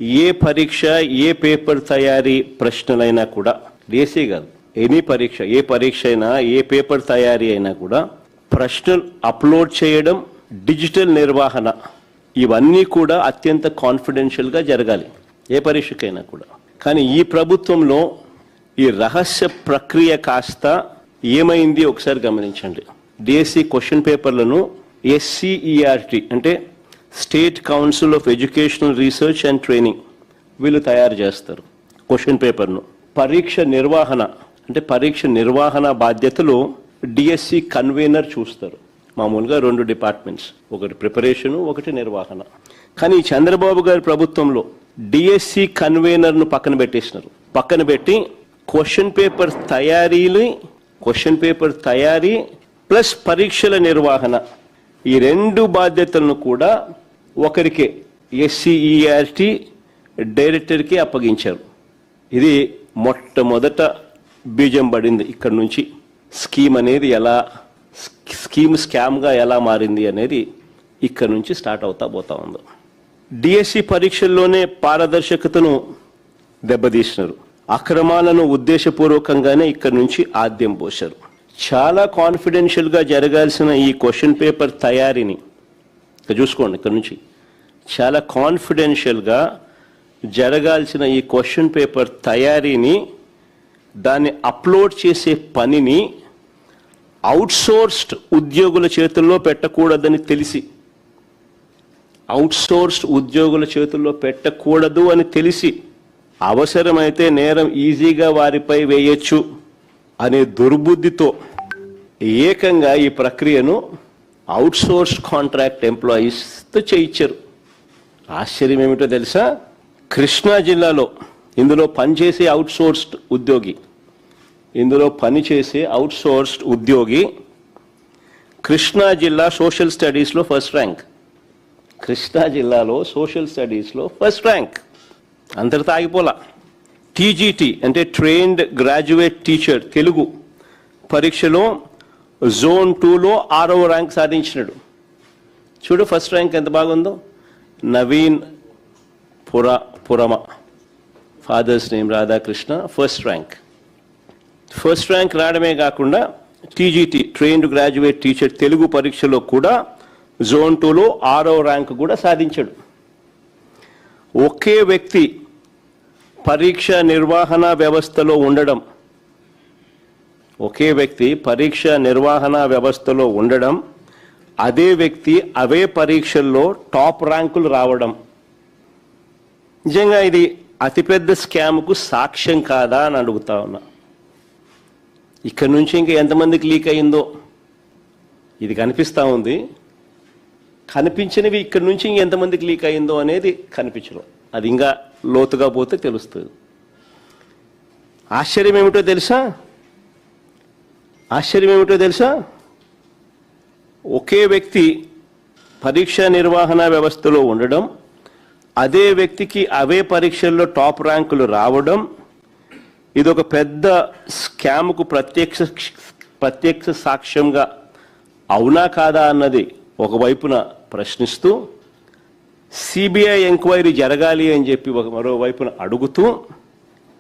ఏ పరీక్ష ఏ పేపర్ తయారీ ప్రశ్నలైనా కూడా డిఎస్సి కాదు ఎనీ పరీక్ష ఏ పరీక్ష అయినా ఏ పేపర్ తయారీ అయినా కూడా ప్రశ్నలు అప్లోడ్ చేయడం డిజిటల్ నిర్వహణ ఇవన్నీ కూడా అత్యంత కాన్ఫిడెన్షియల్గా జరగాలి ఏ పరీక్షకైనా కూడా. కానీ ఈ ప్రభుత్వంలో ఈ రహస్య ప్రక్రియ కాస్త ఏమైంది ఒకసారి గమనించండి. డిఎస్సి క్వశ్చన్ పేపర్లను SCERT అంటే state council of educational research and training వీళ్ళు తయారు చేస్తారు క్వశ్చన్ పేపర్ను. పరీక్ష నిర్వహణ అంటే పరీక్ష నిర్వహణ బాధ్యతలు డిఎస్సి కన్వీనర్ చూస్తారు. మామూలుగా 2 డిపార్ట్మెంట్స్, ఒకటి ప్రిపరేషను ఒకటి నిర్వహణ. కానీ చంద్రబాబు గారి ప్రభుత్వంలో డిఎస్సి కన్వీనర్ను పక్కన పెట్టేసినారు. పక్కన పెట్టి క్వశ్చన్ పేపర్ తయారీ ప్లస్ పరీక్షల నిర్వహణ ఈ 2 బాధ్యతలను కూడా ఒకరికే SCERT డైరెక్టర్కి అప్పగించారు. ఇది మొట్టమొదట బీజం పడింది. ఇక్కడ నుంచి స్కామ్గా ఎలా మారింది అనేది ఇక్కడ నుంచి స్టార్ట్ పోతా ఉంది. డిఎస్సి పరీక్షల్లోనే పారదర్శకతను దెబ్బతీసినారు. అక్రమాలను ఉద్దేశపూర్వకంగానే ఇక్కడ నుంచి ఆద్యం పోశారు. చాలా కాన్ఫిడెన్షియల్గా జరగాల్సిన ఈ క్వశ్చన్ పేపర్ తయారీని చూసుకోండి. ఇక్కడ నుంచి చాలా కాన్ఫిడెన్షియల్గా జరగాల్సిన ఈ క్వశ్చన్ పేపర్ తయారీని దాన్ని అప్లోడ్ చేసే పనిని అవుట్సోర్స్డ్ ఉద్యోగుల చేతుల్లో పెట్టకూడదని తెలిసి అవసరమైతే నేరం ఈజీగా వారిపై వేయొచ్చు అనే దుర్బుద్ధితో ఏకంగా ఈ ప్రక్రియను అవుట్సోర్స్ కాంట్రాక్ట్ ఎంప్లాయీస్తో చేయించారు. ఆశ్చర్యం ఏమిటో తెలుసా? కృష్ణా జిల్లాలో ఇందులో పనిచేసే అవుట్సోర్స్డ్ ఉద్యోగి కృష్ణా జిల్లా సోషల్ స్టడీస్లో ఫస్ట్ ర్యాంక్. అంతటితో ఆగిపోలా. టీజీటీ అంటే ట్రైన్డ్ గ్రాడ్యుయేట్ టీచర్ తెలుగు పరీక్షలో జోన్ 2లో 6వ ర్యాంక్ సాధించినాడు. చూడు ఫస్ట్ ర్యాంక్ ఎంత బాగుందో. Naveen Purama, father's name Radhakrishna, first rank రావడమే కాకుండా TGT trained graduate teacher Telugu పరీక్షలో కూడా జోన్ 2లో 6వ ర్యాంక్ కూడా సాధించాడు. ఒకే వ్యక్తి పరీక్ష నిర్వహణ వ్యవస్థలో ఉండడం, అదే వ్యక్తి అవే పరీక్షల్లో టాప్ ర్యాంకులు రావడం నిజంగా ఇది అతిపెద్ద స్కామ్కు సాక్ష్యం కాదా అని అడుగుతా ఉన్నా. ఇక్కడ నుంచి ఇంకా ఎంతమందికి లీక్ అయిందో ఇది కనిపిస్తూ ఉంది. కనిపించినవి ఇక్కడ నుంచి ఇంకెంతమందికి లీక్ అయిందో అనేది కనిపించడం. అది ఇంకా లోతుగా పోతే తెలుస్తుంది. ఆశ్చర్యం ఏమిటో తెలుసా? ఒకే వ్యక్తి పరీక్ష నిర్వహణ వ్యవస్థలో ఉండడం, అదే వ్యక్తికి అవే పరీక్షల్లో టాప్ ర్యాంకులు రావడం ఇది ఒక పెద్ద స్కామ్కు ప్రత్యక్ష సాక్ష్యంగా అవునా కాదా అన్నది ఒకవైపున ప్రశ్నిస్తూ సిబిఐ ఎంక్వైరీ జరగాలి అని చెప్పి మరోవైపున అడుగుతూ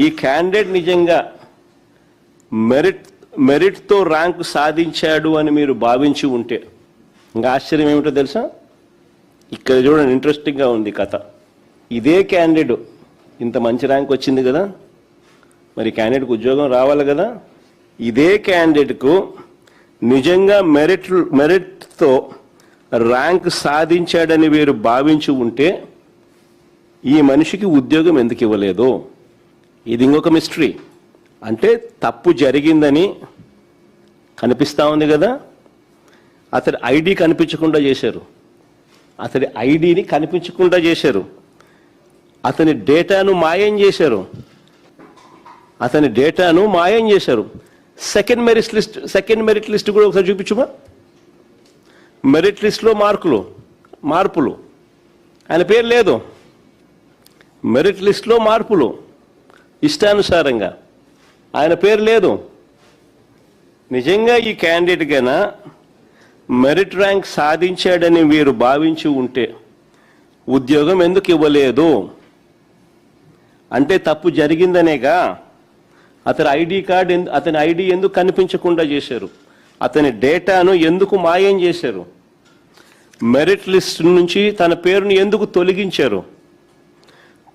ఈ క్యాండిడేట్ నిజంగా మెరిట్తో ర్యాంకు సాధించాడు అని మీరు భావించి ఉంటే ఇంకా ఆశ్చర్యం ఏమిటో తెలుసా? ఇక్కడ చూడండి, ఇంట్రెస్టింగ్గా ఉంది కథ. ఇదే క్యాండిడేట్ ఇంత మంచి ర్యాంక్ వచ్చింది కదా, మరి క్యాండిడేట్కు ఉద్యోగం రావాలి కదా. ఇదే క్యాండిడేట్కు నిజంగా మెరిట్తో ర్యాంక్ సాధించాడని వీరు భావించి ఉంటే ఈ మనిషికి ఉద్యోగం ఎందుకు ఇవ్వలేదు? ఇది ఇంకొక మిస్టరీ. అంటే తప్పు జరిగిందని కనిపిస్తూ ఉంది కదా. అతడి ఐడి కనిపించకుండా చేశారు, అతడి ఐడిని కనిపించకుండా చేశారు, అతని డేటాను మాయం చేశారు. సెకండ్ మెరిట్ లిస్ట్ కూడా ఒకసారి చూపించుమా. మెరిట్ లిస్ట్లో మార్పులు ఆయన పేరు లేదు. మెరిట్ లిస్ట్లో మార్పులు ఇష్టానుసారంగా ఆయన పేరు లేదు. నిజంగా ఈ క్యాండిడేట్ కన్నా మెరిట్ ర్యాంక్ సాధించాడని వీరు భావించి ఉంటే ఉద్యోగం ఎందుకు ఇవ్వలేదు? అంటే తప్పు జరిగిందనేగా. అతని ఐడి కార్డు అతని ఐడి ఎందుకు కనిపించకుండా చేశారు? అతని డేటాను ఎందుకు మాయం చేశారు? మెరిట్ లిస్ట్ నుంచి తన పేరును ఎందుకు తొలగించారు?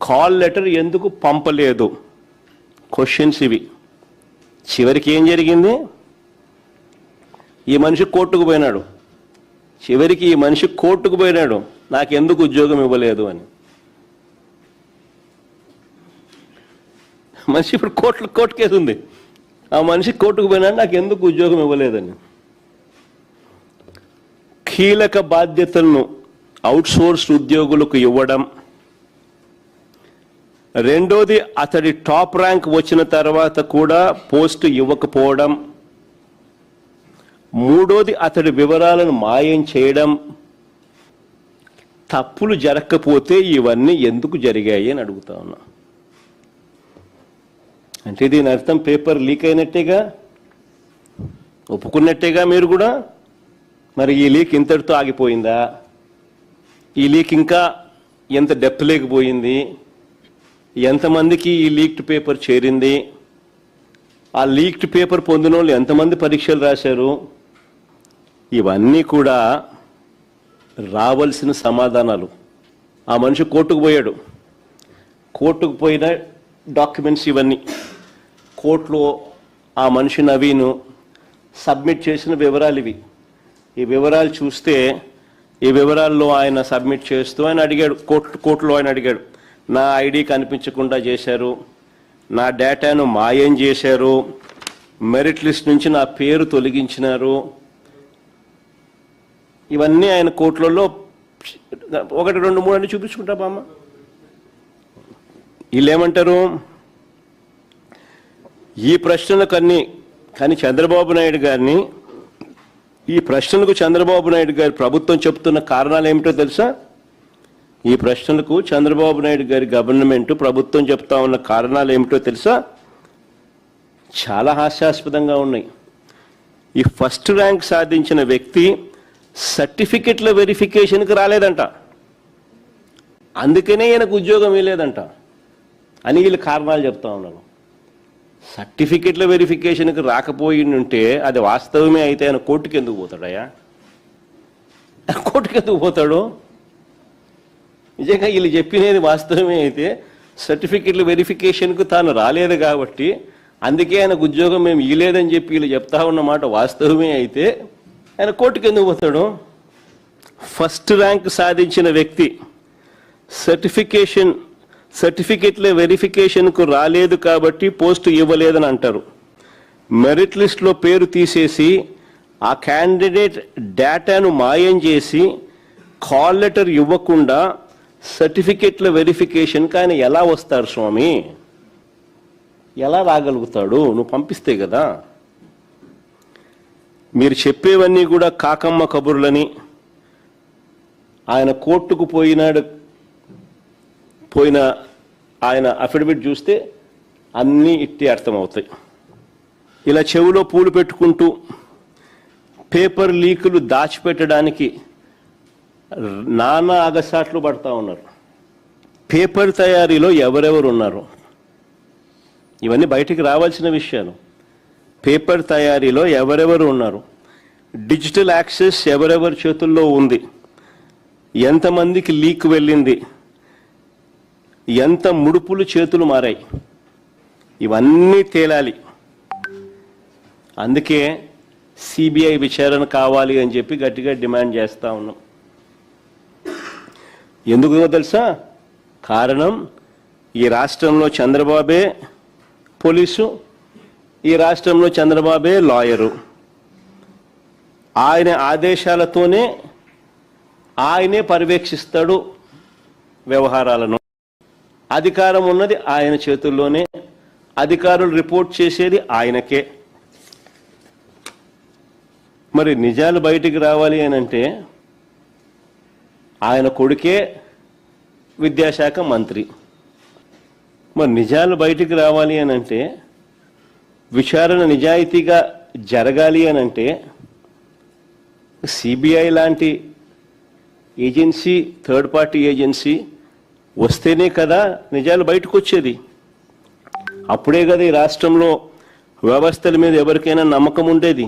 కాల్ లెటర్ ఎందుకు పంపలేదు? క్వశ్చన్స్ ఇవి. చివరికి ఏం జరిగింది? ఈ మనిషి కోర్టుకు పోయినాడు. చివరికి ఈ మనిషి కోర్టుకు పోయినాడు, నాకు ఎందుకు ఉద్యోగం ఇవ్వలేదు అని. మనిషి ఇప్పుడు కోర్టు కేసు ఉంది. ఆ మనిషి కోర్టుకు పోయినాడు, నాకు ఎందుకు ఉద్యోగం ఇవ్వలేదని. కీలక బాధ్యతలను అవుట్సోర్స్ ఉద్యోగులకు ఇవ్వడం, రెండోది అతడి టాప్ ర్యాంక్ వచ్చిన తర్వాత కూడా పోస్టు ఇవ్వకపోవడం, మూడోది అతడి వివరాలను మాయం చేయడం. తప్పులు జరగకపోతే ఇవన్నీ ఎందుకు జరిగాయి అని అడుగుతా ఉన్నా. అంటే దీని అర్థం పేపర్ లీక్ అయినట్టేగా, ఒప్పుకున్నట్టేగా మీరు కూడా. మరి ఈ లీక్ ఇంతటితో ఆగిపోయిందా? ఈ లీక్ ఇంకా ఎంత డెప్త్ లేకపోయింది? ఎంతమందికి ఈ లీక్డ్ పేపర్ చేరింది? ఆ లీక్డ్ పేపర్ పొందిన వాళ్ళు ఎంతమంది పరీక్షలు రాశారు? ఇవన్నీ కూడా రావాల్సిన సమాధానాలు. ఆ మనిషి కోర్టుకు పోయాడు, కోర్టుకు పోయిన డాక్యుమెంట్స్ ఇవన్నీ. కోర్టులో ఆ మనిషి నవీను సబ్మిట్ చేసిన వివరాలు ఇవి. ఈ వివరాలు చూస్తే ఈ వివరాల్లో ఆయన సబ్మిట్ చేస్తూ ఆయన అడిగాడు, కోర్టులో ఆయన అడిగాడు, నా ఐడి కనిపించకుండా చేశారు, నా డేటాను మాయం చేశారు, మెరిట్ లిస్ట్ నుంచి నా పేరు తొలగించినారు. ఇవన్నీ ఆయన కోర్టులలో 1, 2, 3 అని చూపించుకుంటా బామ్మ. వీళ్ళు ఏమంటారు? ఈ ప్రశ్నలకు కానీ చంద్రబాబు నాయుడు గారిని, ఈ ప్రశ్నలకు చంద్రబాబు నాయుడు గారి ప్రభుత్వం చెప్తున్న కారణాలు ఏమిటో తెలుసా? ఈ ప్రశ్నలకు చంద్రబాబు నాయుడు గారి గవర్నమెంట్ ప్రభుత్వం చెప్తా ఉన్న కారణాలు ఏమిటో తెలుసా? చాలా హాస్యాస్పదంగా ఉన్నాయి. ఈ ఫస్ట్ ర్యాంక్ సాధించిన వ్యక్తి సర్టిఫికెట్ల వెరిఫికేషన్కి రాలేదంట, అందుకనే ఈయనకు ఉద్యోగం ఇవ్వలేదంట అని వీళ్ళు కారణాలు చెప్తా ఉన్నారు. సర్టిఫికెట్ల వెరిఫికేషన్కి రాకపోయి ఉంటే అది వాస్తవమే అయితే ఆయన కోర్టుకి ఎందుకు పోతాడయ్యా? కోర్టుకి ఎందుకు పోతాడు? నిజంగా వీళ్ళు చెప్పినది వాస్తవమే అయితే సర్టిఫికెట్ల వెరిఫికేషన్కు తాను రాలేదు కాబట్టి అందుకే ఆయనకు ఉద్యోగం మేము ఇవ్వలేదని చెప్పి వీళ్ళు చెప్తా ఉన్నమాట వాస్తవమే అయితే ఆయన కోర్టుకి ఎందుకు పోతాడు? ఫస్ట్ ర్యాంక్ సాధించిన వ్యక్తి సర్టిఫికెట్ల వెరిఫికేషన్కు రాలేదు కాబట్టి పోస్టు ఇవ్వలేదని అంటారు. మెరిట్ లిస్ట్లో పేరు తీసేసి ఆ క్యాండిడేట్ డేటాను మాయం చేసి కాల్ లెటర్ ఇవ్వకుండా సర్టిఫికెట్ల వెరిఫికేషన్కి ఆయన ఎలా వస్తారు స్వామి? ఎలా రాగలుగుతాడు? నువ్వు పంపిస్తే కదా. మీరు చెప్పేవన్నీ కూడా కాకమ్మ కబుర్లని. ఆయన కోర్టుకు పోయిన ఆయన అఫిడవిట్ చూస్తే అన్నీ ఇట్టి అర్థమవుతాయి. ఇలా చెవిలో పూలు పెట్టుకుంటూ పేపర్ లీకులు దాచిపెట్టడానికి నానా అగసాట్లు పడతా ఉన్నారు. పేపర్ తయారీలో ఎవరెవరు ఉన్నారు? ఇవన్నీ బయటికి రావాల్సిన విషయాలు. పేపర్ తయారీలో ఎవరెవరు ఉన్నారు? డిజిటల్ యాక్సెస్ ఎవరెవరి చేతుల్లో ఉంది? ఎంతమందికి లీక్ వెళ్ళింది? ఎంత ముడుపులు చేతులు మారాయి? ఇవన్నీ తేలాలి. అందుకే సిబిఐ విచారణ కావాలి అని చెప్పి గట్టిగా డిమాండ్ చేస్తూ ఉన్నాం. ఎందుకో తెలుసా? కారణం ఈ రాష్ట్రంలో చంద్రబాబే పోలీసు, ఈ రాష్ట్రంలో చంద్రబాబే లాయరు. ఆయన ఆదేశాలతోనే ఆయనే పర్యవేక్షిస్తాడు వ్యవహారాలను. అధికారం ఉన్నది ఆయన చేతుల్లోనే, అధికారులు రిపోర్ట్ చేసేది ఆయనకే. మరి నిజాలు బయటికి రావాలి అని అంటే ఆయన కొడుకే విద్యాశాఖ మంత్రి. మరి నిజాలు బయటికి రావాలి అని అంటే, విచారణ నిజాయితీగా జరగాలి అని అంటే సిబిఐ లాంటి ఏజెన్సీ, థర్డ్ పార్టీ ఏజెన్సీ వస్తేనే కదా నిజాలు బయటకు వచ్చేది. అప్పుడే కదా ఈ రాష్ట్రంలో వ్యవస్థల మీద ఎవరికైనా నమ్మకం ఉండేది.